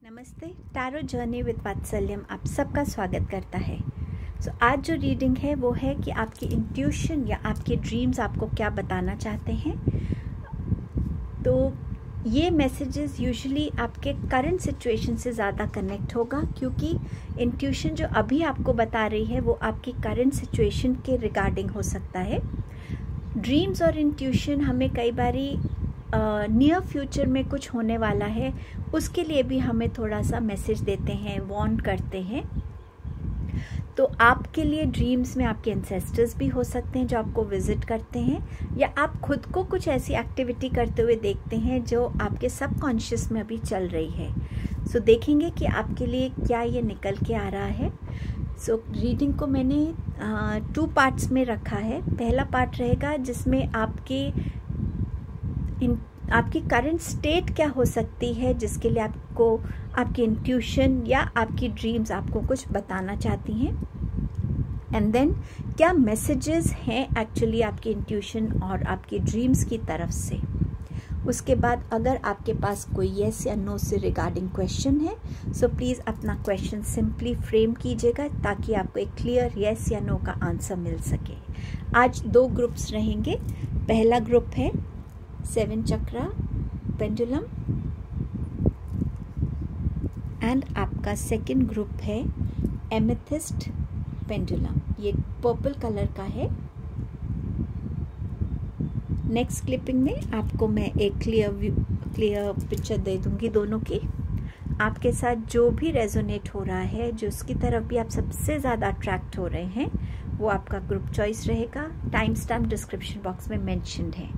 नमस्ते, tarot journey with वात्सल्यम आप सबका स्वागत करता है। आज जो रीडिंग है वो है कि आपकी इंट्यूशन या आपके ड्रीम्स आपको क्या बताना चाहते हैं। तो ये मैसेजेस यूजुअली आपके करंट सिचुएशन से ज़्यादा कनेक्ट होगा, क्योंकि इंट्यूशन जो अभी आपको बता रही है वो आपकी करंट सिचुएशन के रिगार्डिंग हो सकता है। ड्रीम्स और इंट्यूशन हमें कई बारी नियर फ्यूचर में कुछ होने वाला है उसके लिए भी हमें थोड़ा सा मैसेज देते हैं, वार्न करते हैं। तो आपके लिए ड्रीम्स में आपके एंसेस्टर्स भी हो सकते हैं जो आपको विजिट करते हैं, या आप खुद को कुछ ऐसी एक्टिविटी करते हुए देखते हैं जो आपके सबकॉन्शियस में अभी चल रही है। देखेंगे कि आपके लिए क्या ये निकल के आ रहा है। रीडिंग को मैंने 2 पार्ट्स में रखा है। पहला पार्ट रहेगा जिसमें आपकी करंट स्टेट क्या हो सकती है, जिसके लिए आपको आपकी इंट्यूशन या आपकी ड्रीम्स आपको कुछ बताना चाहती हैं, एंड देन क्या मैसेजेस हैं एक्चुअली आपकी इंट्यूशन और आपकी ड्रीम्स की तरफ से। उसके बाद अगर आपके पास कोई येस या नो से रिगार्डिंग क्वेश्चन है प्लीज़ अपना क्वेश्चन सिंपली फ्रेम कीजिएगा ताकि आपको एक क्लियर येस या नो का आंसर मिल सके। आज 2 ग्रुप्स रहेंगे। पहला ग्रुप है 7 चक्रा पेंडुलम एंड आपका सेकंड ग्रुप है एमेथिस्ट पेंडुलम। ये पर्पल कलर का है। नेक्स्ट क्लिपिंग में आपको मैं एक क्लियर पिक्चर दे दूंगी दोनों की। आपके साथ जो भी रेजोनेट हो रहा है, जो उसकी तरफ भी आप सबसे ज़्यादा अट्रैक्ट हो रहे हैं, वो आपका ग्रुप चॉइस रहेगा। टाइम स्टैम्प डिस्क्रिप्शन बॉक्स में मेंशन्ड है।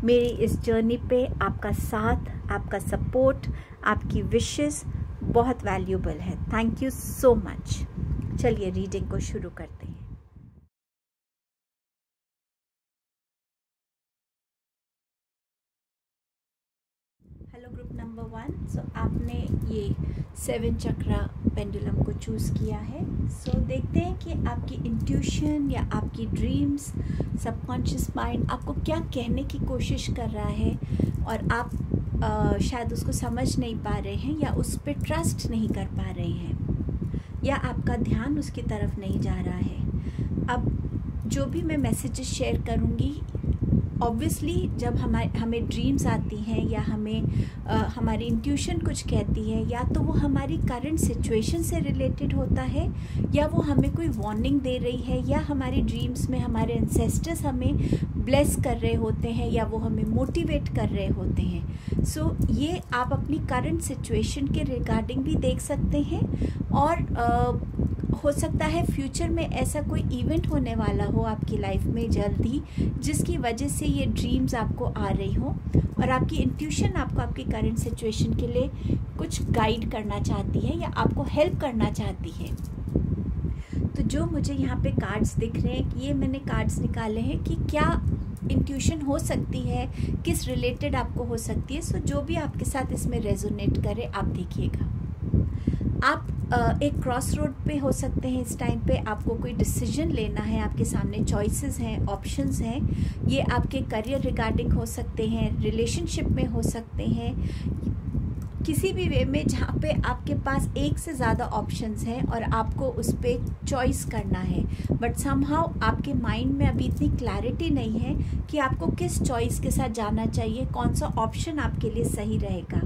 मेरी इस जर्नी पे आपका साथ, आपका सपोर्ट, आपकी विशेस बहुत वैल्यूबल है। Thank you so much. चलिए रीडिंग को शुरू करते हैं। Hello group number 1। आपने ये 7 चक्रा पेंडुलम को चूज़ किया है। देखते हैं कि आपकी इंट्यूशन या आपकी ड्रीम्स, सबकॉन्शियस माइंड आपको क्या कहने की कोशिश कर रहा है, और आप शायद उसको समझ नहीं पा रहे हैं, या उस पर ट्रस्ट नहीं कर पा रहे हैं, या आपका ध्यान उसकी तरफ नहीं जा रहा है। अब जो भी मैं मैसेजेस शेयर करूँगी, ऑब्वियसली जब हमें ड्रीम्स आती हैं या हमारी इंट्यूशन कुछ कहती है, या तो वो हमारी करंट सिचुएशन से रिलेटेड होता है, या वो हमें कोई वार्निंग दे रही है, या हमारी ड्रीम्स में हमारे एंसेस्टर्स हमें ब्लेस कर रहे होते हैं, या वो हमें मोटिवेट कर रहे होते हैं। ये आप अपनी करंट सिचुएशन के रिगार्डिंग भी देख सकते हैं, और हो सकता है फ्यूचर में ऐसा कोई इवेंट होने वाला हो आपकी लाइफ में जल्द ही, जिसकी वजह से ये ड्रीम्स आपको आ रही हो, और आपकी इंट्यूशन आपको आपकी करंट सिचुएशन के लिए कुछ गाइड करना चाहती है या आपको हेल्प करना चाहती है। तो जो मुझे यहाँ पे कार्ड्स दिख रहे हैं, ये मैंने कार्ड्स निकाले हैं कि क्या इंट्यूशन हो सकती है, किस रिलेटेड आपको हो सकती है। जो भी आपके साथ इसमें रेजोनेट करे आप देखिएगा। आप एक क्रॉस रोड पे हो सकते हैं। इस टाइम पे आपको कोई डिसीजन लेना है, आपके सामने चॉइसेस हैं, ऑप्शंस हैं। ये आपके करियर रिगार्डिंग हो सकते हैं, रिलेशनशिप में हो सकते हैं, किसी भी वे में जहाँ पे आपके पास एक से ज़्यादा ऑप्शंस हैं और आपको उस पर चॉइस करना है, बट समहाउ आपके माइंड में अभी इतनी क्लैरिटी नहीं है कि आपको किस चॉइस के साथ जाना चाहिए, कौन सा ऑप्शन आपके लिए सही रहेगा।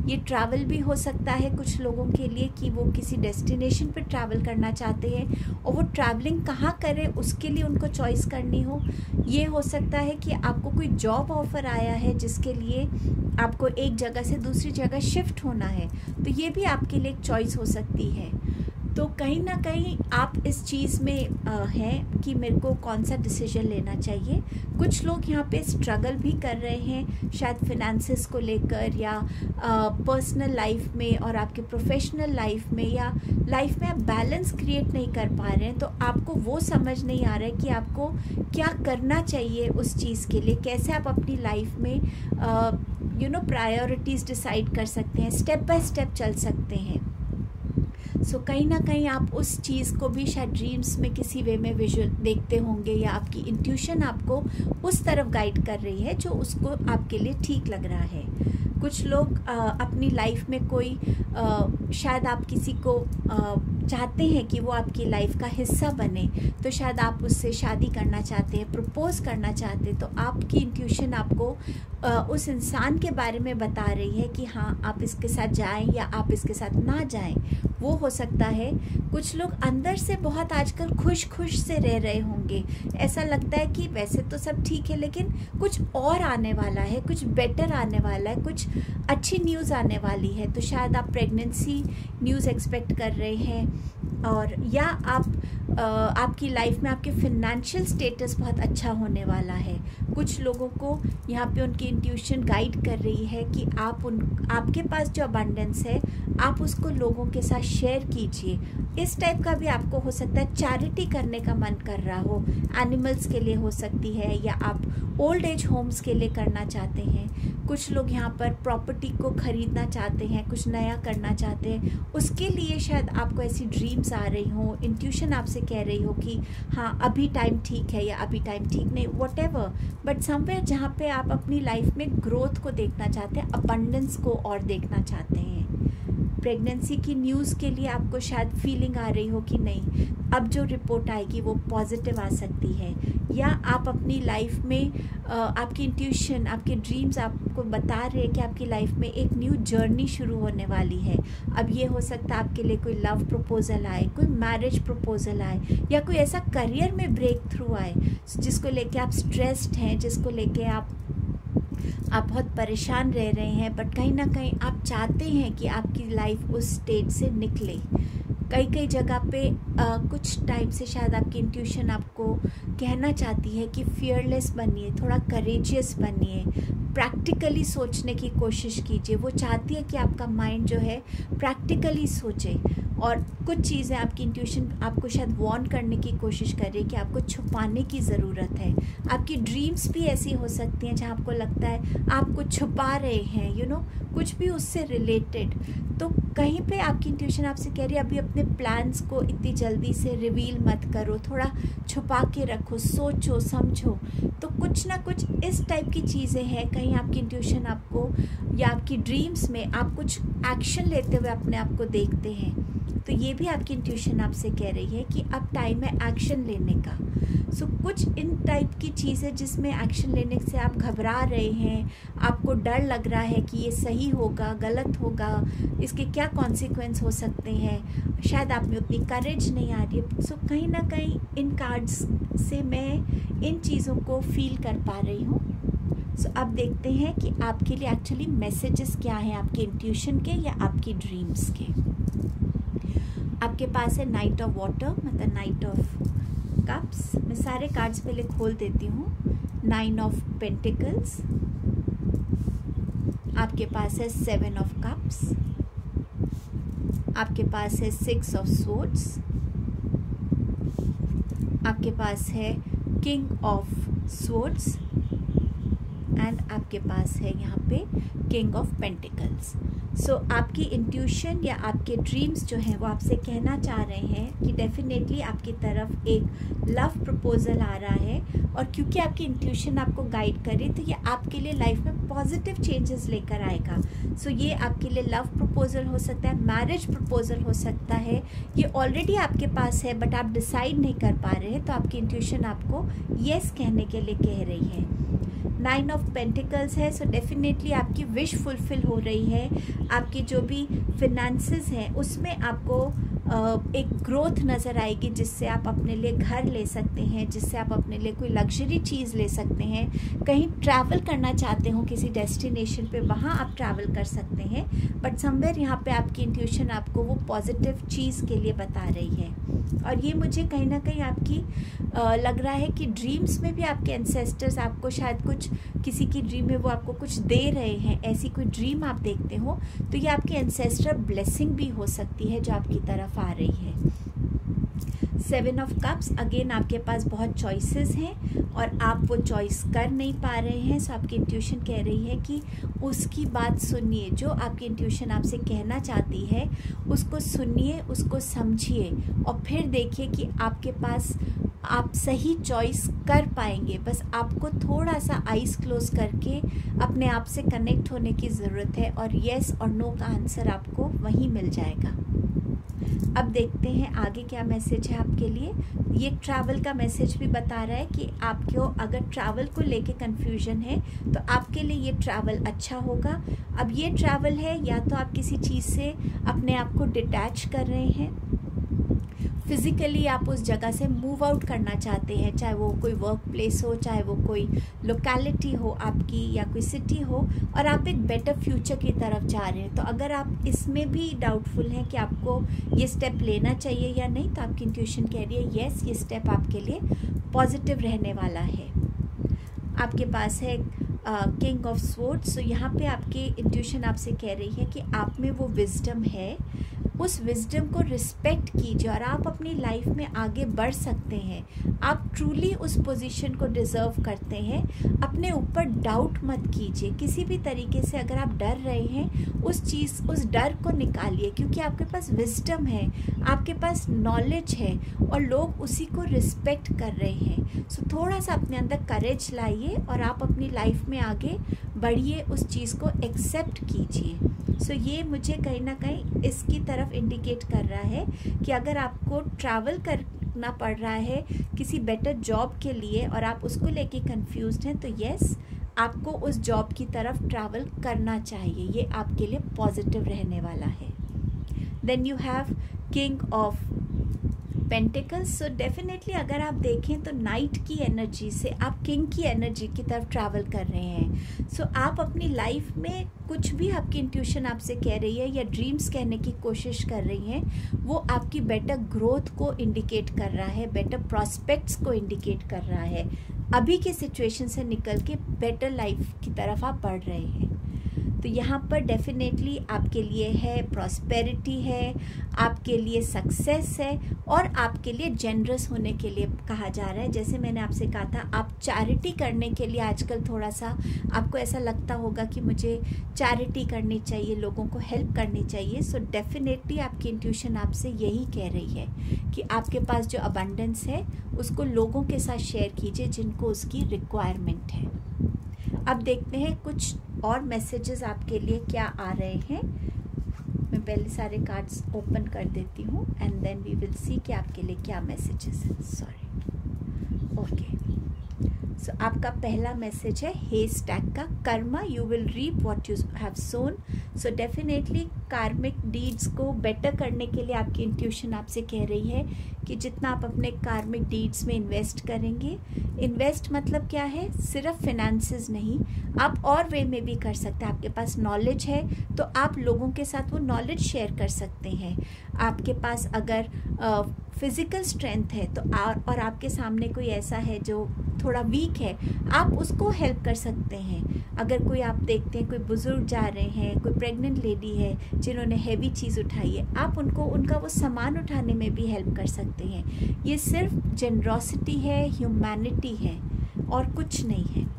ये ट्रैवल भी हो सकता है कुछ लोगों के लिए कि वो किसी डेस्टिनेशन पर ट्रैवल करना चाहते हैं, और वो ट्रैवलिंग कहाँ करें उसके लिए उनको चॉइस करनी हो। ये हो सकता है कि आपको कोई जॉब ऑफर आया है जिसके लिए आपको एक जगह से दूसरी जगह शिफ्ट होना है, तो ये भी आपके लिए एक चॉइस हो सकती है। तो कहीं ना कहीं आप इस चीज़ में हैं कि मेरे को कौन सा डिसीजन लेना चाहिए। कुछ लोग यहाँ पे स्ट्रगल भी कर रहे हैं, शायद फिनेंसेस को लेकर, या पर्सनल लाइफ में और आपके प्रोफेशनल लाइफ में, या लाइफ में आप बैलेंस क्रिएट नहीं कर पा रहे हैं। तो आपको वो समझ नहीं आ रहा है कि आपको क्या करना चाहिए उस चीज़ के लिए, कैसे आप अपनी लाइफ में प्रायोरिटीज़ डिसाइड कर सकते हैं, स्टेप बाय स्टेप चल सकते हैं। सो कहीं ना कहीं आप उस चीज़ को भी शायद ड्रीम्स में किसी वे में विजुअल देखते होंगे, या आपकी इंट्यूशन आपको उस तरफ गाइड कर रही है जो उसको आपके लिए ठीक लग रहा है। कुछ लोग अपनी लाइफ में कोई शायद आप किसी को चाहते हैं कि वो आपकी लाइफ का हिस्सा बने, तो शायद आप उससे शादी करना चाहते हैं, प्रपोज करना चाहते हैं, तो आपकी इंट्यूशन आपको उस इंसान के बारे में बता रही है कि हाँ आप इसके साथ जाएं या आप इसके साथ ना जाएं। वो हो सकता है। कुछ लोग अंदर से बहुत आजकल खुश से रह रहे होंगे, ऐसा लगता है कि वैसे तो सब ठीक है लेकिन कुछ और आने वाला है, कुछ बेटर आने वाला है, कुछ अच्छी न्यूज़ आने वाली है। तो शायद आप प्रेगनेंसी न्यूज़ एक्सपेक्ट कर रहे हैं, और या आपकी लाइफ में आपके फिनेंशियल स्टेटस बहुत अच्छा होने वाला है। कुछ लोगों को यहाँ पे उनकी इंट्यूशन गाइड कर रही है कि आपके पास जो अबंडेंस है आप उसको लोगों के साथ शेयर कीजिए। इस टाइप का भी आपको हो सकता है चैरिटी करने का मन कर रहा हो, एनिमल्स के लिए हो सकती है, या आप ओल्ड एज होम्स के लिए करना चाहते हैं। कुछ लोग यहाँ पर प्रॉपर्टी को ख़रीदना चाहते हैं, कुछ नया करना चाहते हैं, उसके लिए शायद आपको ऐसी ड्रीम्स आ रही हो, इंट्यूशन आपसे कह रही हो कि हाँ अभी टाइम ठीक है या अभी टाइम ठीक नहीं, व्हाटएवर, बट समवेयर जहाँ पे आप अपनी लाइफ में ग्रोथ को देखना चाहते हैं, अबंडेंस को और देखना चाहते हैं। प्रेगनेंसी की न्यूज़ के लिए आपको शायद फीलिंग आ रही हो कि नहीं अब जो रिपोर्ट आएगी वो पॉजिटिव आ सकती है, या आप अपनी लाइफ में आपकी इंट्यूशन, आपके ड्रीम्स आपको बता रहे हैं कि आपकी लाइफ में एक न्यू जर्नी शुरू होने वाली है। अब ये हो सकता है आपके लिए कोई लव प्रपोजल आए, कोई मैरिज प्रपोजल आए, या कोई ऐसा करियर में ब्रेक थ्रू आए जिसको लेके आप स्ट्रेस्ड हैं, जिसको लेके आप बहुत परेशान रह रहे हैं, बट कहीं ना कहीं आप चाहते हैं कि आपकी लाइफ उस स्टेज से निकले। कई जगह पे कुछ टाइम से शायद आपकी इंट्यूशन आपको कहना चाहती है कि फियरलेस बनिए, थोड़ा करेजियस बनिए, प्रैक्टिकली सोचने की कोशिश कीजिए। वो चाहती है कि आपका माइंड जो है प्रैक्टिकली सोचे, और कुछ चीज़ें आपकी इंट्यूशन आपको शायद वार्न करने की कोशिश कर रही है कि आपको छुपाने की ज़रूरत है। आपकी ड्रीम्स भी ऐसी हो सकती हैं जहाँ आपको लगता है आप कुछ छुपा रहे हैं, कुछ भी उससे रिलेटेड। तो कहीं पे आपकी इंट्यूशन आपसे कह रही है अभी अपने प्लान्स को इतनी जल्दी से रिवील मत करो, थोड़ा छुपा के रखो, सोचो समझो। तो कुछ ना कुछ इस टाइप की चीज़ें हैं। कहीं आपकी इंट्यूशन आपको या आपकी ड्रीम्स में आप कुछ एक्शन लेते हुए अपने आप को देखते हैं, तो ये भी आपकी इंट्यूशन आपसे कह रही है कि अब टाइम है एक्शन लेने का। सो कुछ इन टाइप की चीज़ें जिसमें एक्शन लेने से आप घबरा रहे हैं, आपको डर लग रहा है कि ये सही होगा गलत होगा, इसके क्या कॉन्सिक्वेंस हो सकते हैं, शायद आप में उतनी करेज नहीं आ रही है। सो कहीं ना कहीं इन कार्ड्स से मैं इन चीज़ों को फील कर पा रही हूँ। सो अब देखते हैं कि आपके लिए एक्चुअली मैसेजेस क्या हैं, आपके इंट्यूशन के या आपकी ड्रीम्स के। आपके पास है नाइट ऑफ वाटर, मतलब नाइट ऑफ कप्स। मैं सारे कार्ड्स पहले खोल देती हूँ। 9 ऑफ पेंटिकल्स, आपके पास है 7 ऑफ कप्स, आपके पास है 6 ऑफ स्वॉर्ड्स, आपके पास है किंग ऑफ स्वॉर्ड्स, एंड आपके पास है यहाँ पे किंग ऑफ पेंटिकल्स। सो आपकी इंट्यूशन या आपके ड्रीम्स जो हैं वो आपसे कहना चाह रहे हैं कि डेफिनेटली आपकी तरफ एक लव प्रपोजल आ रहा है, और क्योंकि आपकी इंट्यूशन आपको गाइड करे तो ये आपके लिए लाइफ में पॉजिटिव चेंजेस लेकर आएगा। सो ये आपके लिए लव प्रपोजल हो सकता है, मैरिज प्रपोजल हो सकता है, ये ऑलरेडी आपके पास है बट आप डिसाइड नहीं कर पा रहे हैं, तो आपकी इंट्यूशन आपको येस कहने के लिए कह रही है। 9 ऑफ पेंटिकल्स है, सो डेफिनेटली आपकी विश फुलफिल हो रही है। आपकी जो भी फिनेंसेस हैं उसमें आपको एक ग्रोथ नज़र आएगी, जिससे आप अपने लिए घर ले सकते हैं, जिससे आप अपने लिए कोई लग्जरी चीज़ ले सकते हैं। कहीं ट्रैवल करना चाहते हो किसी डेस्टिनेशन पे, वहाँ आप ट्रैवल कर सकते हैं, बट समवेयर यहाँ पे आपकी इंट्यूशन आपको वो पॉजिटिव चीज़ के लिए बता रही है। और ये मुझे कहीं ना कहीं आपकी लग रहा है कि ड्रीम्स में भी आपके एंसेस्टर्स आपको शायद कुछ, किसी की ड्रीम में वो आपको कुछ दे रहे हैं, ऐसी कोई ड्रीम आप देखते हो तो ये आपकी एंसेस्टर ब्लेसिंग भी हो सकती है जो आपकी तरफ आ रही है। 7 ऑफ कप्स, अगेन आपके पास बहुत चॉइसेस हैं और आप वो चॉइस कर नहीं पा रहे हैं। सो आपकी इंट्यूशन कह रही है कि उसकी बात सुनिए, जो आपकी इंट्यूशन आपसे कहना चाहती है उसको सुनिए, उसको समझिए और फिर देखिए कि आपके पास आप सही चॉइस कर पाएंगे। बस आपको थोड़ा सा आइज़ क्लोज करके अपने आप से कनेक्ट होने की ज़रूरत है और येस और नो का आंसर आपको वहीं मिल जाएगा। अब देखते हैं आगे क्या मैसेज है आपके लिए। ये ट्रैवल का मैसेज भी बता रहा है कि आपको अगर ट्रैवल को लेके कन्फ्यूजन है तो आपके लिए ये ट्रैवल अच्छा होगा। अब ये ट्रैवल है या तो आप किसी चीज़ से अपने आप को डिटैच कर रहे हैं, फिज़िकली आप उस जगह से मूव आउट करना चाहते हैं, चाहे वो कोई वर्क प्लेस हो, चाहे वो कोई लोकेलिटी हो आपकी या कोई सिटी हो, और आप एक बेटर फ्यूचर की तरफ जा रहे हैं। तो अगर आप इसमें भी डाउटफुल हैं कि आपको ये स्टेप लेना चाहिए या नहीं, तो आपकी इंट्यूशन कह रही है येस, ये स्टेप आपके लिए पॉजिटिव रहने वाला है। आपके पास है किंग ऑफ स्वॉर्ड्स। सो यहाँ पे आपकी इंट्यूशन आपसे कह रही है कि आप में वो विजडम है, उस विजडम को रिस्पेक्ट कीजिए और आप अपनी लाइफ में आगे बढ़ सकते हैं। आप ट्रूली उस पोजीशन को डिज़र्व करते हैं। अपने ऊपर डाउट मत कीजिए किसी भी तरीके से। अगर आप डर रहे हैं उस डर को निकालिए, क्योंकि आपके पास विजडम है, आपके पास नॉलेज है और लोग उसी को रिस्पेक्ट कर रहे हैं। सो थोड़ा सा अपने अंदर करेज लाइए और आप अपनी लाइफ में आगे बढ़िए, उस चीज़ को एक्सेप्ट कीजिए। सो ये मुझे कहीं ना कहीं इसकी तरफ इंडिकेट कर रहा है कि अगर आपको ट्रैवल करना पड़ रहा है किसी बेटर जॉब के लिए और आप उसको लेके कंफ्यूज्ड हैं, तो येस, आपको उस जॉब की तरफ ट्रैवल करना चाहिए। ये आपके लिए पॉजिटिव रहने वाला है। Then you have king of pentacles. So definitely अगर आप देखें तो नाइट की एनर्जी से आप किंग की एनर्जी की तरफ ट्रैवल कर रहे हैं। सो आप अपनी लाइफ में कुछ भी आपकी इंट्यूशन आपसे कह रही है या ड्रीम्स कहने की कोशिश कर रही हैं, वो आपकी बेटर ग्रोथ को इंडिकेट कर रहा है, बेटर प्रॉस्पेक्ट्स को इंडिकेट कर रहा है। अभी की सिचुएशन से निकल के बेटर लाइफ की तरफ आप बढ़ रहे हैं। तो यहाँ पर डेफिनेटली आपके लिए है प्रॉस्पेरिटी है, आपके लिए सक्सेस है और आपके लिए जेनरस होने के लिए कहा जा रहा है। जैसे मैंने आपसे कहा था, आप चैरिटी करने के लिए आजकल थोड़ा सा आपको ऐसा लगता होगा कि मुझे चैरिटी करनी चाहिए, लोगों को हेल्प करनी चाहिए। सो डेफिनेटली आपकी इंट्यूशन आपसे यही कह रही है कि आपके पास जो अबंडेंस है उसको लोगों के साथ शेयर कीजिए जिनको उसकी रिक्वायरमेंट है। अब देखते हैं कुछ और मैसेजेस आपके लिए क्या आ रहे हैं। मैं पहले सारे कार्ड्स ओपन कर देती हूँ and then we will see कि आपके लिए क्या मैसेजेस हैं। Sorry, okay. सो आपका पहला मैसेज है हे स्टैक का, karma you will reap what you have sown. So definitely karmic deeds को बेटर करने के लिए आपकी इंट्यूशन आपसे कह रही है कि जितना आप अपने कार्मिक डीड्स में इन्वेस्ट करेंगे, इन्वेस्ट मतलब क्या है, सिर्फ फिनेंसेस नहीं, आप और वे में भी कर सकते हैं। आपके पास नॉलेज है तो आप लोगों के साथ वो नॉलेज शेयर कर सकते हैं। आपके पास अगर फिज़िकल स्ट्रेंथ है तो और आपके सामने कोई ऐसा है जो थोड़ा वीक है, आप उसको हेल्प कर सकते हैं। अगर कोई आप देखते हैं कोई बुज़ुर्ग जा रहे हैं, कोई प्रेग्नेंट लेडी है जिन्होंने हैवी चीज़ उठाई है, आप उनको उनका वो सामान उठाने में भी हेल्प कर सकते हैं। ये सिर्फ जेनरॉसिटी है, ह्यूमैनिटी है और कुछ नहीं है।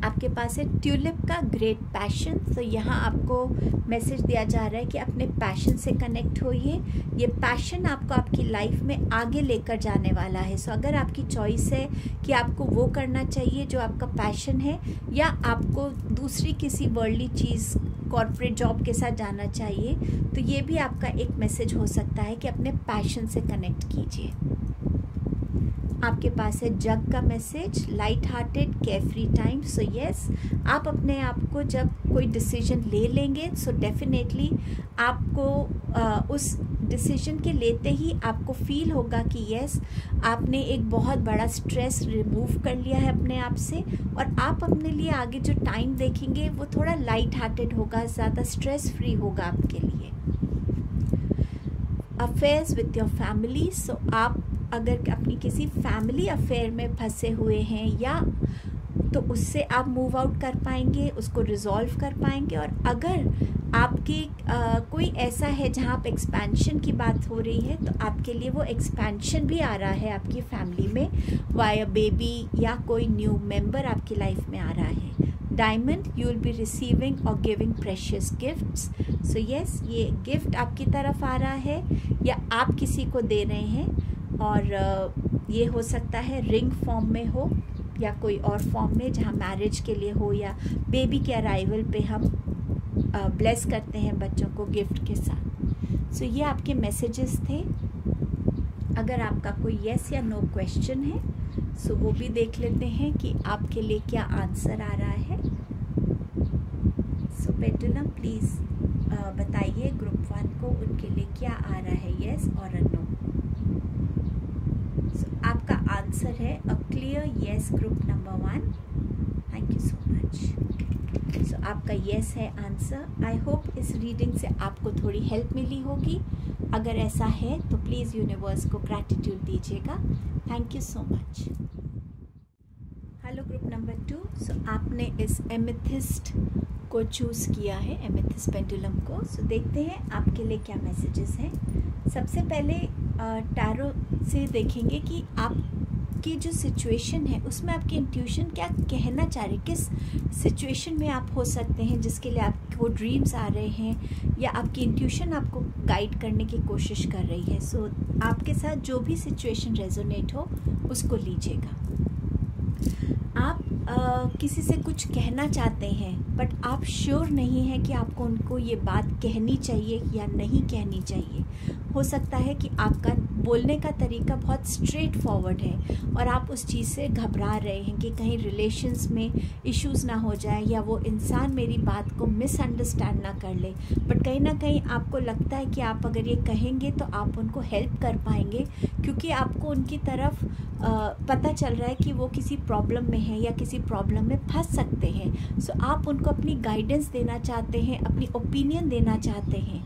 आपके पास है ट्यूलिप का ग्रेट पैशन। तो यहाँ आपको मैसेज दिया जा रहा है कि अपने पैशन से कनेक्ट होइए। ये पैशन आपको आपकी लाइफ में आगे लेकर जाने वाला है। सो अगर आपकी चॉइस है कि आपको वो करना चाहिए जो आपका पैशन है, या आपको दूसरी किसी वर्ल्डली चीज़ कॉर्पोरेट जॉब के साथ जाना चाहिए, तो ये भी आपका एक मैसेज हो सकता है कि अपने पैशन से कनेक्ट कीजिए। आपके पास है जग का message, light hearted carefree time. So yes, आप अपने आप को जब कोई डिसीजन ले लेंगे, सो डेफिनेटली आपको उस डिसीजन के लेते ही आपको फील होगा कि येस, आपने एक बहुत बड़ा स्ट्रेस रिमूव कर लिया है अपने आप से, और आप अपने लिए आगे जो टाइम देखेंगे वो थोड़ा लाइट हार्टेड होगा, ज़्यादा स्ट्रेस फ्री होगा आपके लिए। Affairs with your family. So आप अगर अपनी किसी फैमिली अफेयर में फंसे हुए हैं या तो उससे आप मूव आउट कर पाएंगे, उसको रिजॉल्व कर पाएंगे। और अगर आपकी कोई ऐसा है जहाँ आप एक्सपेंशन की बात हो रही है, तो आपके लिए वो एक्सपेंशन भी आ रहा है आपकी फैमिली में, वाया बेबी या कोई न्यू मेंबर आपकी लाइफ में आ रहा है। Diamond, you will be receiving और giving precious gifts. So yes, ये गिफ्ट आपकी तरफ आ रहा है या आप किसी को दे रहे हैं, और ये हो सकता है रिंग फॉर्म में हो या कोई और फॉर्म में जहाँ मैरिज के लिए हो, या बेबी के अराइवल पे हम ब्लेस करते हैं बच्चों को गिफ्ट के साथ। सो ये आपके मैसेजेस थे। अगर आपका कोई येस या नो क्वेश्चन है, सो वो भी देख लेते हैं कि आपके लिए क्या आंसर आ रहा है। सो पेंडुलम प्लीज़ बताइए ग्रुप 1 को उनके लिए क्या आ रहा है, येस और नो। सो आपका आंसर है a clear yes, group number 1। Thank you so much. So आपका येस है आंसर। आई होप इस रीडिंग से आपको थोड़ी हेल्प मिली होगी। अगर ऐसा है तो प्लीज़ यूनिवर्स को ग्रैटिट्यूड दीजिएगा। Thank you so much. Hello group number 2। सो आपने इस एमेथिस्ट को चूज़ किया है, एमेथिस्ट पेंडुलम को। सो देखते हैं आपके लिए क्या मैसेजेस हैं। सबसे पहले टैरो से देखेंगे कि आपकी जो सिचुएशन है उसमें आपकी इंट्यूशन क्या कहना चाह रही है, किस सिचुएशन में आप हो सकते हैं जिसके लिए आपको ड्रीम्स आ रहे हैं, या आपकी इंट्यूशन आपको गाइड करने की कोशिश कर रही है। सो आपके साथ जो भी सिचुएशन रेजोनेट हो उसको लीजिएगा। आप किसी से कुछ कहना चाहते हैं बट आप श्योर नहीं हैं कि आपको उनको ये बात कहनी चाहिए या नहीं कहनी चाहिए। हो सकता है कि आपका बोलने का तरीका बहुत स्ट्रेट फॉरवर्ड है और आप उस चीज़ से घबरा रहे हैं कि कहीं रिलेशंस में इश्यूज़ ना हो जाए या वो इंसान मेरी बात को मिसअंडरस्टैंड ना कर ले। बट कहीं ना कहीं आपको लगता है कि आप अगर ये कहेंगे तो आप उनको हेल्प कर पाएंगे, क्योंकि आपको उनकी तरफ पता चल रहा है कि वो किसी प्रॉब्लम में है या किसी प्रॉब्लम में फंस सकते हैं। सो आप उनको अपनी गाइडेंस देना चाहते हैं, अपनी ओपिनियन देना चाहते हैं।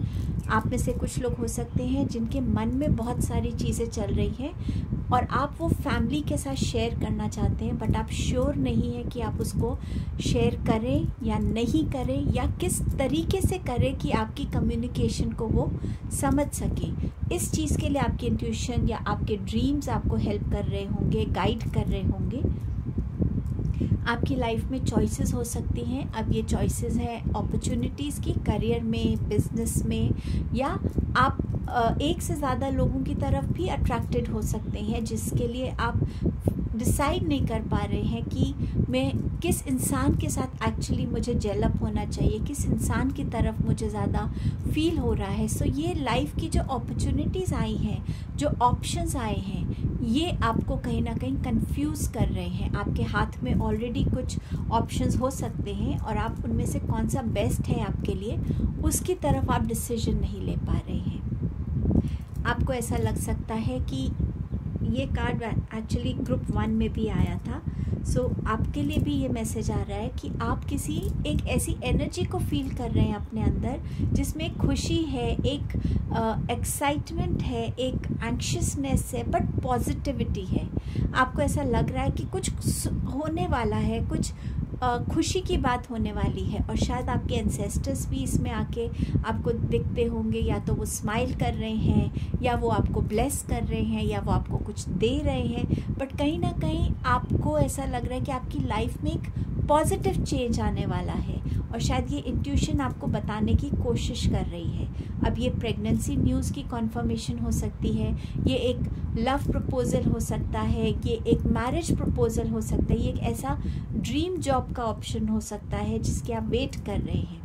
आप में से कुछ लोग हो सकते हैं जिनके मन में बहुत सारी चीज़ें चल रही हैं और आप वो फैमिली के साथ शेयर करना चाहते हैं, बट आप श्योर नहीं है कि आप उसको शेयर करें या नहीं करें, या किस तरीके से करें कि आपकी कम्युनिकेशन को वो समझ सके। इस चीज़ के लिए आपकी इंट्यूशन या आपके ड्रीम्स आपको हेल्प कर रहे होंगे, गाइड कर रहे होंगे। आपकी लाइफ में चॉइसेस हो सकती हैं। अब ये चॉइसेस हैं अपॉर्चुनिटीज़ की, करियर में, बिजनेस में, या आप एक से ज़्यादा लोगों की तरफ भी अट्रैक्टेड हो सकते हैं, जिसके लिए आप डिसाइड नहीं कर पा रहे हैं कि मैं किस इंसान के साथ एक्चुअली मुझे जेलअप होना चाहिए, किस इंसान की तरफ मुझे ज़्यादा फील हो रहा है। सो ये लाइफ की जो अपॉर्चुनिटीज़ आई हैं, जो ऑप्शंस आए हैं, ये आपको कहीं ना कहीं कंफ्यूज कर रहे हैं। आपके हाथ में ऑलरेडी कुछ ऑप्शंस हो सकते हैं और आप उनमें से कौन सा बेस्ट है आपके लिए, उसकी तरफ आप डिसीजन नहीं ले पा रहे हैं। आपको ऐसा लग सकता है कि ये कार्ड एक्चुअली ग्रुप 1 में भी आया था। सो आपके लिए भी ये मैसेज आ रहा है कि आप किसी एक ऐसी एनर्जी को फील कर रहे हैं अपने अंदर, जिसमें एक खुशी है, एक एक्साइटमेंट है, एक एंक्शियसनेस है, बट पॉजिटिविटी है। आपको ऐसा लग रहा है कि कुछ होने वाला है, कुछ खुशी की बात होने वाली है, और शायद आपके एंसेस्टर्स भी इसमें आके आपको दिखते होंगे। या तो वो स्माइल कर रहे हैं, या वो आपको ब्लेस कर रहे हैं, या वो आपको कुछ दे रहे हैं। बट कहीं ना कहीं आपको ऐसा लग रहा है कि आपकी लाइफ में एक पॉजिटिव चेंज आने वाला है, और शायद ये इंट्यूशन आपको बताने की कोशिश कर रही है। अब ये प्रेगनेंसी न्यूज़ की कॉन्फर्मेशन हो सकती है, ये एक लव प्रपोजल हो सकता है, ये एक मैरिज प्रपोजल हो सकता है, ये एक ऐसा ड्रीम जॉब का ऑप्शन हो सकता है जिसके आप वेट कर रहे हैं।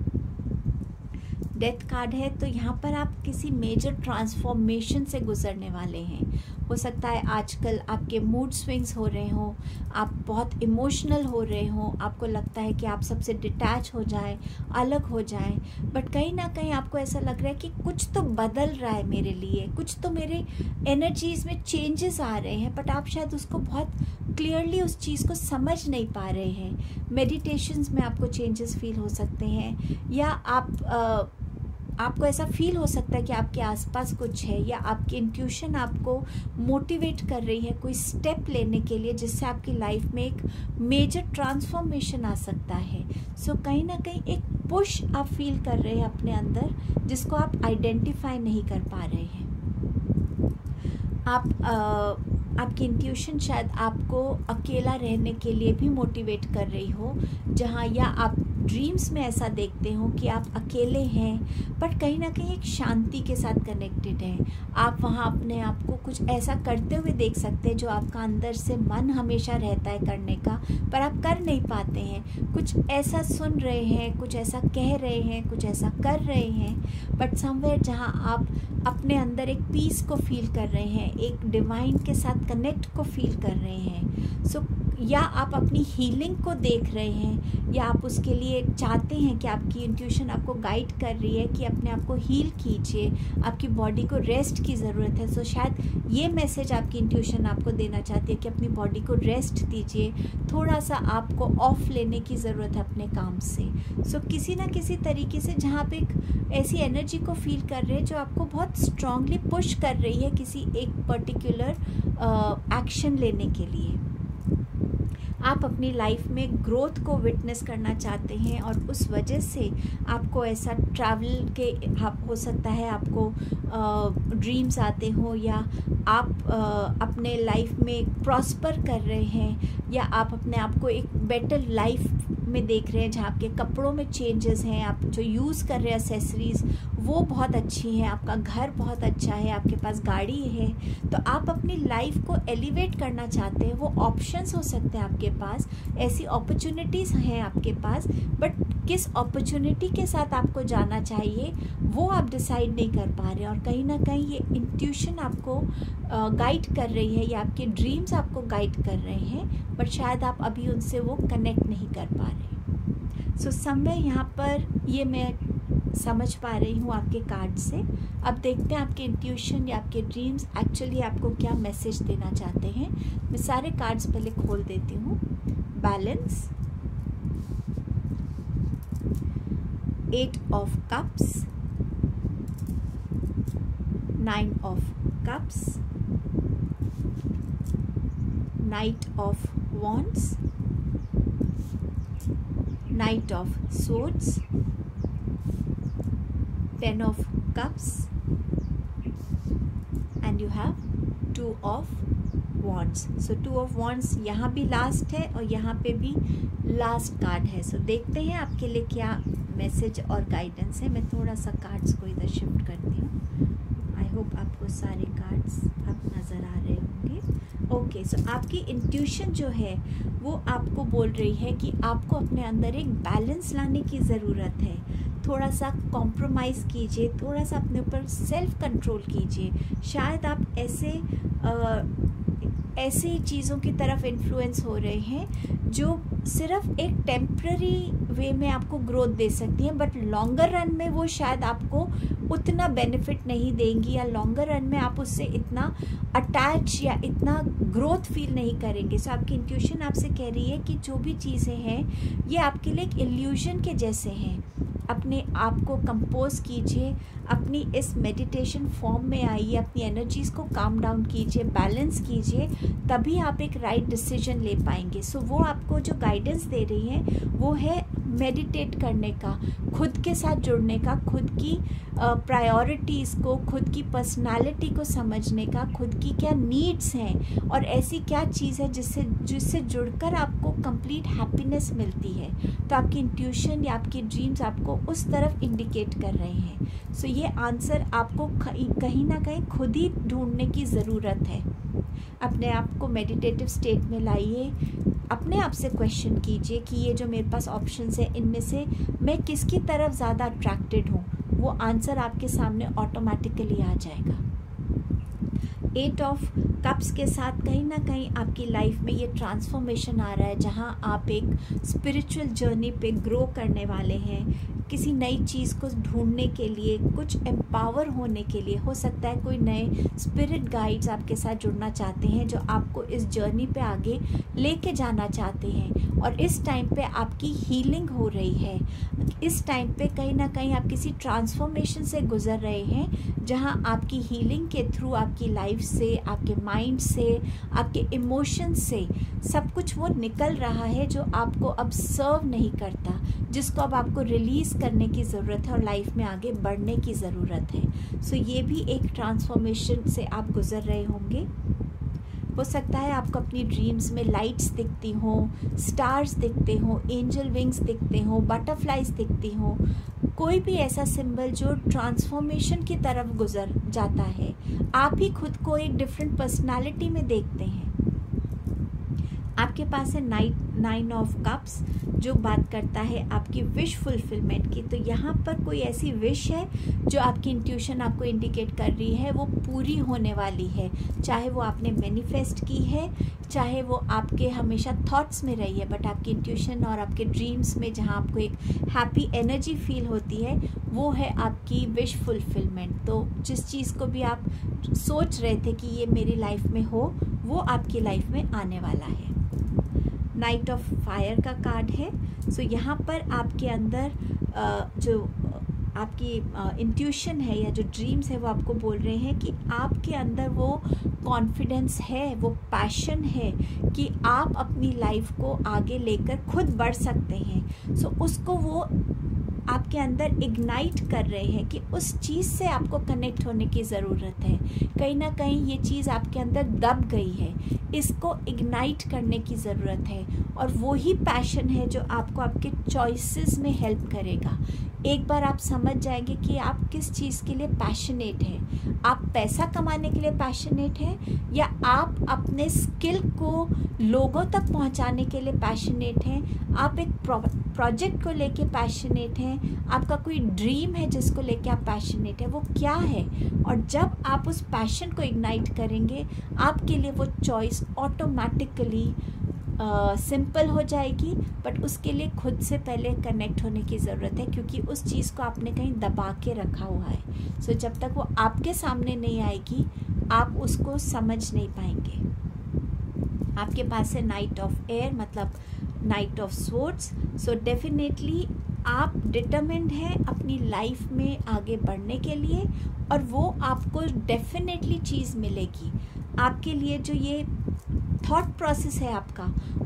डेथ कार्ड है, तो यहाँ पर आप किसी मेजर ट्रांसफॉर्मेशन से गुजरने वाले हैं। हो सकता है आजकल आपके मूड स्विंग्स हो रहे हों, आप बहुत इमोशनल हो रहे हों, आपको लगता है कि आप सबसे डिटैच हो जाएं, अलग हो जाएं। बट कहीं ना कहीं आपको ऐसा लग रहा है कि कुछ तो बदल रहा है मेरे लिए, कुछ तो मेरे एनर्जीज़ में चेंजेस आ रहे हैं, बट आप शायद उसको बहुत क्लियरली उस चीज़ को समझ नहीं पा रहे हैं। मेडिटेशंस में आपको चेंजेस फील हो सकते हैं, या आप आपको ऐसा फील हो सकता है कि आपके आसपास कुछ है, या आपकी इंट्यूशन आपको मोटिवेट कर रही है कोई स्टेप लेने के लिए जिससे आपकी लाइफ में एक मेजर ट्रांसफॉर्मेशन आ सकता है। सो कहीं ना कहीं एक पुश आप फील कर रहे हैं अपने अंदर, जिसको आप आइडेंटिफाई नहीं कर पा रहे हैं। आपकी इंट्यूशन शायद आपको अकेला रहने के लिए भी मोटिवेट कर रही हो, जहाँ या आप ड्रीम्स में ऐसा देखते हो कि आप अकेले हैं बट कहीं ना कहीं एक शांति के साथ कनेक्टेड हैं। आप वहाँ अपने आप को कुछ ऐसा करते हुए देख सकते हैं जो आपका अंदर से मन हमेशा रहता है करने का, पर आप कर नहीं पाते हैं। कुछ ऐसा सुन रहे हैं, कुछ ऐसा कह रहे हैं, कुछ ऐसा कर रहे हैं, बट समवेयर जहाँ आप अपने अंदर एक पीस को फील कर रहे हैं, एक डिवाइन के साथ कनेक्ट को फील कर रहे हैं। सो या आप अपनी हीलिंग को देख रहे हैं, या आप उसके लिए चाहते हैं कि आपकी इंट्यूशन आपको गाइड कर रही है कि अपने आप को हील कीजिए, आपकी बॉडी को रेस्ट की ज़रूरत है। सो शायद ये मैसेज आपकी इंट्यूशन आपको देना चाहती है कि अपनी बॉडी को रेस्ट दीजिए, थोड़ा सा आपको ऑफ लेने की ज़रूरत है अपने काम से। सो किसी ना किसी तरीके से जहाँ पे एक ऐसी एनर्जी को फील कर रहे हैं जो आपको बहुत स्ट्रांगली पुश कर रही है किसी एक पर्टिकुलर एक्शन लेने के लिए। आप अपनी लाइफ में ग्रोथ को विटनेस करना चाहते हैं और उस वजह से आपको ऐसा ट्रैवल के हो सकता है, आपको ड्रीम्स आते हो, या आप अपने लाइफ में प्रॉस्पर कर रहे हैं, या आप अपने आप को एक बेटर लाइफ में देख रहे हैं जहाँ आपके कपड़ों में चेंजेस हैं, आप जो यूज़ कर रहे हैं एसेसरीज़ वो बहुत अच्छी हैं, आपका घर बहुत अच्छा है, आपके पास गाड़ी है, तो आप अपनी लाइफ को एलिवेट करना चाहते हैं। वो ऑप्शंस हो सकते हैं आपके पास, ऐसी अपॉर्चुनिटीज़ हैं आपके पास, बट किस अपॉर्चुनिटी के साथ आपको जाना चाहिए वो आप डिसाइड नहीं कर पा रहे हैं। और कहीं ना कहीं ये इंट्यूशन आपको गाइड कर रही है, या आपके ड्रीम्स आपको गाइड कर रहे हैं, बट शायद आप अभी उनसे वो कनेक्ट नहीं कर पा रहे। सो समवे यहाँ पर ये मैं समझ पा रही हूँ आपके कार्ड से। अब देखते हैं आपके इंट्यूशन या आपके ड्रीम्स एक्चुअली आपको क्या मैसेज देना चाहते हैं। मैं सारे कार्ड्स पहले खोल देती हूँ। Balance, 8 of Cups, 9 of Cups, Knight of Wands, Knight of Swords, 10 of Cups, and you have 2 of Wands. So 2 of Wands यहाँ भी लास्ट है और यहाँ पे भी लास्ट कार्ड है। सो देखते हैं आपके लिए क्या मैसेज और गाइडेंस है। मैं थोड़ा सा कार्ड्स को इधर शिफ्ट करती हूँ। आई होप आपको सारे कार्ड्स अब नज़र आ रहे होंगे। ओके, सो आपकी इंट्यूशन जो है वो आपको बोल रही है कि आपको अपने अंदर एक बैलेंस लाने की ज़रूरत है। थोड़ा सा कॉम्प्रोमाइज़ कीजिए, थोड़ा सा अपने ऊपर सेल्फ कंट्रोल कीजिए। शायद आप ऐसे चीज़ों की तरफ इन्फ्लुएंस हो रहे हैं जो सिर्फ एक टेम्प्ररी वे में आपको ग्रोथ दे सकती हैं, बट लॉन्गर रन में वो शायद आपको उतना बेनिफिट नहीं देंगी, या लॉन्गर रन में आप उससे इतना अटैच या इतना ग्रोथ फील नहीं करेंगे। सो आपकी इंट्यूशन आपसे कह रही है कि जो भी चीज़ें हैं ये आपके लिए एक इल्यूजन के जैसे हैं। अपने आप को कंपोज कीजिए, अपनी इस मेडिटेशन फॉर्म में आइए, अपनी एनर्जीज़ को काम डाउन कीजिए, बैलेंस कीजिए, तभी आप एक राइट डिसीजन ले पाएंगे। सो वो आपको जो गाइडेंस दे रही हैं वो है मेडिटेट करने का, खुद के साथ जुड़ने का, खुद की प्रायोरिटीज़ को, खुद की पर्सनालिटी को समझने का, खुद की क्या नीड्स हैं और ऐसी क्या चीज़ है जिससे जुड़कर आपको कंप्लीट हैप्पीनेस मिलती है। तो आपकी इंट्यूशन या आपकी ड्रीम्स आपको उस तरफ इंडिकेट कर रहे हैं। सो ये आंसर आपको कहीं ना कहीं खुद ही ढूंढने की ज़रूरत है। अपने आप को मेडिटेटिव स्टेट में लाइए, अपने आप से क्वेश्चन कीजिए कि ये जो मेरे पास ऑप्शंस है इनमें से मैं किसकी तरफ ज़्यादा अट्रैक्टेड हूँ। वो आंसर आपके सामने ऑटोमेटिकली आ जाएगा। 8 ऑफ कप्स के साथ कहीं ना कहीं आपकी लाइफ में ये ट्रांसफॉर्मेशन आ रहा है, जहाँ आप एक स्पिरिचुअल जर्नी पे ग्रो करने वाले हैं, किसी नई चीज़ को ढूंढने के लिए, कुछ एम्पावर होने के लिए। हो सकता है कोई नए स्पिरिट गाइड्स आपके साथ जुड़ना चाहते हैं जो आपको इस जर्नी पे आगे लेके जाना चाहते हैं। और इस टाइम पे आपकी हीलिंग हो रही है, इस टाइम पे कहीं ना कहीं आप किसी ट्रांसफॉर्मेशन से गुजर रहे हैं, जहां आपकी हीलिंग के थ्रू आपकी लाइफ से, आपके माइंड से, आपके इमोशन से सब कुछ वो निकल रहा है जो आपको अब सर्व नहीं करता, जिसको अब आपको रिलीज़ करने की ज़रूरत है और लाइफ में आगे बढ़ने की ज़रूरत है। सो ये भी एक ट्रांसफॉर्मेशन से आप गुजर रहे होंगे। हो सकता है आपको अपनी ड्रीम्स में लाइट्स दिखती हों, स्टार्स दिखते हों, एंजल विंग्स दिखते हों, बटरफ्लाइज दिखती हों, कोई भी ऐसा सिंबल जो ट्रांसफॉर्मेशन की तरफ गुजर जाता है। आप ही खुद को एक डिफरेंट पर्सनालिटी में देखते हैं। आपके पास है 9 ऑफ कप्स जो बात करता है आपकी विश फुलफिलमेंट की। तो यहाँ पर कोई ऐसी विश है जो आपकी इंट्यूशन आपको इंडिकेट कर रही है वो पूरी होने वाली है, चाहे वो आपने मैनिफेस्ट की है, चाहे वो आपके हमेशा थॉट्स में रही है, बट आपकी इंट्यूशन और आपके ड्रीम्स में जहाँ आपको एक हैप्पी एनर्जी फील होती है वो है आपकी विश फुलफिलमेंट। तो जिस चीज़ को भी आप सोच रहे थे कि ये मेरी लाइफ में हो, वो आपकी लाइफ में आने वाला है। नाइट ऑफ फायर का कार्ड है। सो यहाँ पर आपके अंदर जो आपकी इंट्यूशन है या जो ड्रीम्स है वो आपको बोल रहे हैं कि आपके अंदर वो कॉन्फिडेंस है, वो पैशन है कि आप अपनी लाइफ को आगे लेकर खुद बढ़ सकते हैं। सो उसको वो आपके अंदर इग्नाइट कर रहे हैं कि उस चीज़ से आपको कनेक्ट होने की ज़रूरत है। कहीं ना कहीं ये चीज़ आपके अंदर दब गई है, इसको इग्नाइट करने की ज़रूरत है। और वो ही पैशन है जो आपको आपके चॉइसेस में हेल्प करेगा। एक बार आप समझ जाएंगे कि आप किस चीज़ के लिए पैशनेट हैं। आप पैसा कमाने के लिए पैशनेट हैं या आप अपने स्किल को लोगों तक पहुंचाने के लिए पैशनेट हैं। आप एक प्रोजेक्ट को लेके पैशनेट हैं, आपका कोई ड्रीम है जिसको लेके आप पैशनेट है, वो क्या है। और जब आप उस पैशन को इग्नाइट करेंगे आपके लिए वो चॉइस ऑटोमेटिकली सिंपल हो जाएगी। बट उसके लिए खुद से पहले कनेक्ट होने की ज़रूरत है, क्योंकि उस चीज़ को आपने कहीं दबा के रखा हुआ है। सो जब तक वो आपके सामने नहीं आएगी आप उसको समझ नहीं पाएंगे। आपके पास है नाइट ऑफ एयर, मतलब night of swords. So definitely आप डिटरमिन्ड हैं अपनी लाइफ में आगे बढ़ने के लिए, और वो आपको डेफिनेटली चीज़ मिलेगी। आपके लिए जो ये थॉट प्रोसेस है आपका,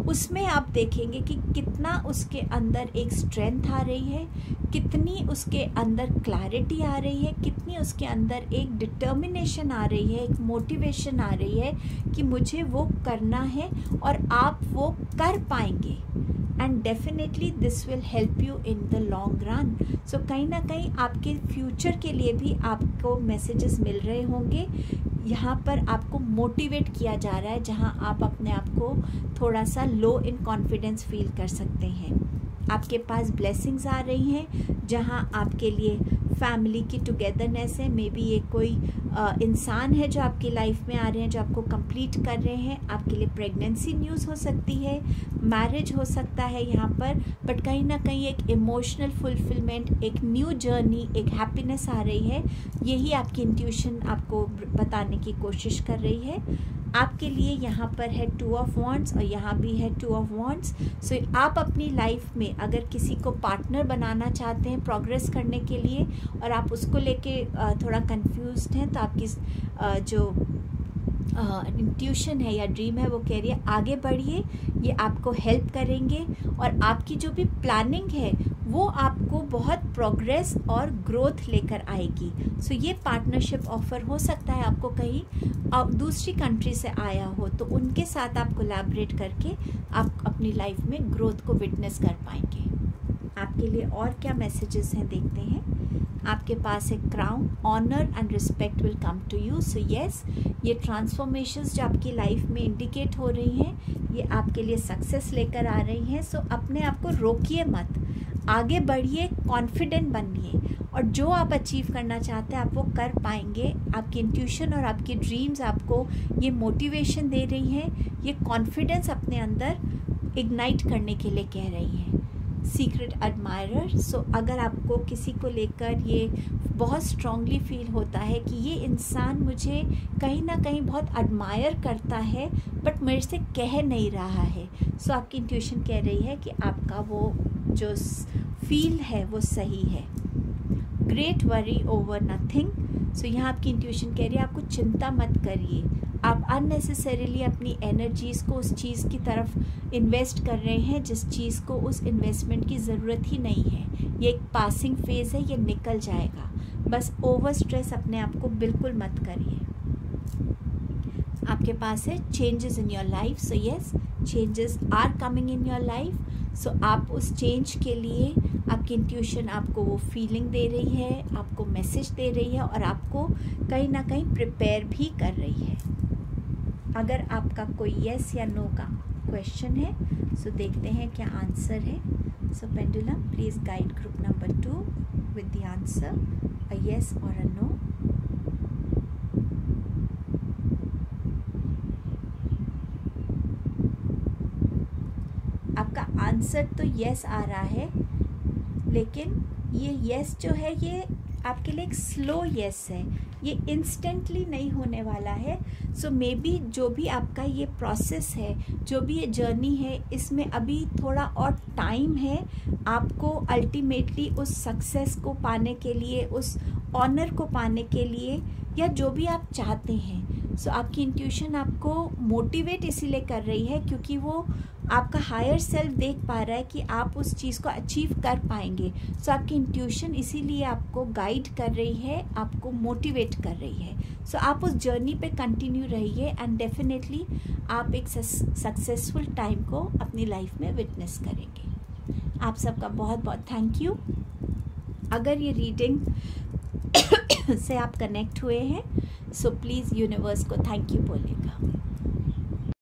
उसमें आप देखेंगे कि कितना उसके अंदर एक स्ट्रेंथ आ रही है, कितनी उसके अंदर क्लैरिटी आ रही है, कितनी उसके अंदर एक डिटर्मिनेशन आ रही है, एक मोटिवेशन आ रही है कि मुझे वो करना है और आप वो कर पाएंगे। And definitely this will help you in the long run. So कहीं ना कहीं आपके फ्यूचर के लिए भी आपको मैसेजेस मिल रहे होंगे। यहाँ पर आपको मोटिवेट किया जा रहा है, जहाँ आप अपने आप को थोड़ा सा लो इन कॉन्फिडेंस फील कर सकते हैं। आपके पास ब्लेसिंग्स आ रही हैं, जहाँ आपके लिए फैमिली की टुगेदरनेस है। मे बी ये कोई इंसान है जो आपकी लाइफ में आ रहे हैं, जो आपको कंप्लीट कर रहे हैं। आपके लिए प्रेगनेंसी न्यूज़ हो सकती है, मैरिज हो सकता है यहाँ पर, बट कहीं ना कहीं एक इमोशनल फुलफिलमेंट, एक न्यू जर्नी, एक हैप्पीनेस आ रही है। यही आपकी इंट्यूशन आपको बताने की कोशिश कर रही है। आपके लिए यहाँ पर है 2 ऑफ वॉन्ड्स और यहाँ भी है 2 ऑफ वॉन्ड्स। सो आप अपनी लाइफ में अगर किसी को पार्टनर बनाना चाहते हैं प्रोग्रेस करने के लिए, और आप उसको लेके थोड़ा कंफ्यूज्ड हैं, तो आपकी जो इंट्यूशन है या ड्रीम है वो कह रही है आगे बढ़िए, ये आपको हेल्प करेंगे। और आपकी जो भी प्लानिंग है वो आपको बहुत प्रोग्रेस और ग्रोथ लेकर आएगी। सो ये पार्टनरशिप ऑफर हो सकता है आपको कहीं दूसरी कंट्री से आया हो, तो उनके साथ आप कोलैबोरेट करके आप अपनी लाइफ में ग्रोथ को विटनेस कर पाएंगे। आपके लिए और क्या मैसेजेस हैं देखते हैं। आपके पास एक crown, honour and respect will come to you. So yes, ये ट्रांसफॉर्मेशंस जो आपकी लाइफ में इंडिकेट हो रही हैं ये आपके लिए सक्सेस लेकर आ रही हैं। सो अपने आप को रोकिए मत, आगे बढ़िए, कॉन्फिडेंट बनिए, और जो आप अचीव करना चाहते हैं आप वो कर पाएंगे। आपकी इंट्यूशन और आपकी ड्रीम्स आपको ये मोटिवेशन दे रही हैं, ये कॉन्फिडेंस अपने अंदर इग्नाइट करने के लिए कह रही हैं। सीक्रेट एडमायरर, सो अगर आपको किसी को लेकर ये बहुत स्ट्रांगली फील होता है कि ये इंसान मुझे कहीं ना कहीं बहुत एडमायर करता है बट मेरे से कह नहीं रहा है, सो आपकी इंट्यूशन कह रही है कि आपका वो जो फील है वो सही है। ग्रेट वरी ओवर नथिंग, सो यहाँ आपकी इंट्यूशन कह रही है आपको चिंता मत करिए, आप अननेसेसरीली अपनी एनर्जीज़ को उस चीज़ की तरफ इन्वेस्ट कर रहे हैं जिस चीज़ को उस इन्वेस्टमेंट की ज़रूरत ही नहीं है। ये एक पासिंग फेज़ है, ये निकल जाएगा, बस ओवर स्ट्रेस अपने आप को बिल्कुल मत करिए। आपके पास है changes in your life, so yes changes are coming in your life, so आप उस चेंज के लिए आपकी इंट्यूशन आपको वो फीलिंग दे रही है, आपको मैसेज दे रही है और आपको कहीं ना कहीं प्रिपेयर भी कर रही है। अगर आपका कोई यस या नो का क्वेश्चन है सो देखते हैं क्या आंसर है। So pendulum please guide group number 2 with the answer a yes और अ नो। आपका आंसर तो यस आ रहा है, लेकिन ये यस जो है ये आपके लिए एक स्लो यस है, ये इंस्टेंटली नहीं होने वाला है। सो मे बी जो भी आपका ये प्रोसेस है, जो भी ये जर्नी है, इसमें अभी थोड़ा और टाइम है आपको अल्टीमेटली उस सक्सेस को पाने के लिए, उस ऑनर को पाने के लिए, या जो भी आप चाहते हैं। सो आपकी इंट्यूशन आपको मोटिवेट इसीलिए कर रही है क्योंकि वो आपका हायर सेल्फ देख पा रहा है कि आप उस चीज़ को अचीव कर पाएंगे। सो आपकी इंट्यूशन इसीलिए आपको गाइड कर रही है, आपको मोटिवेट कर रही है। सो आप उस जर्नी पे कंटिन्यू रहिए एंड डेफिनेटली आप एक सक्सेसफुल टाइम को अपनी लाइफ में विटनेस करेंगे। आप सबका बहुत बहुत थैंक यू। अगर ये रीडिंग से आप कनेक्ट हुए हैं सो प्लीज़ यूनिवर्स को थैंक यू बोलें।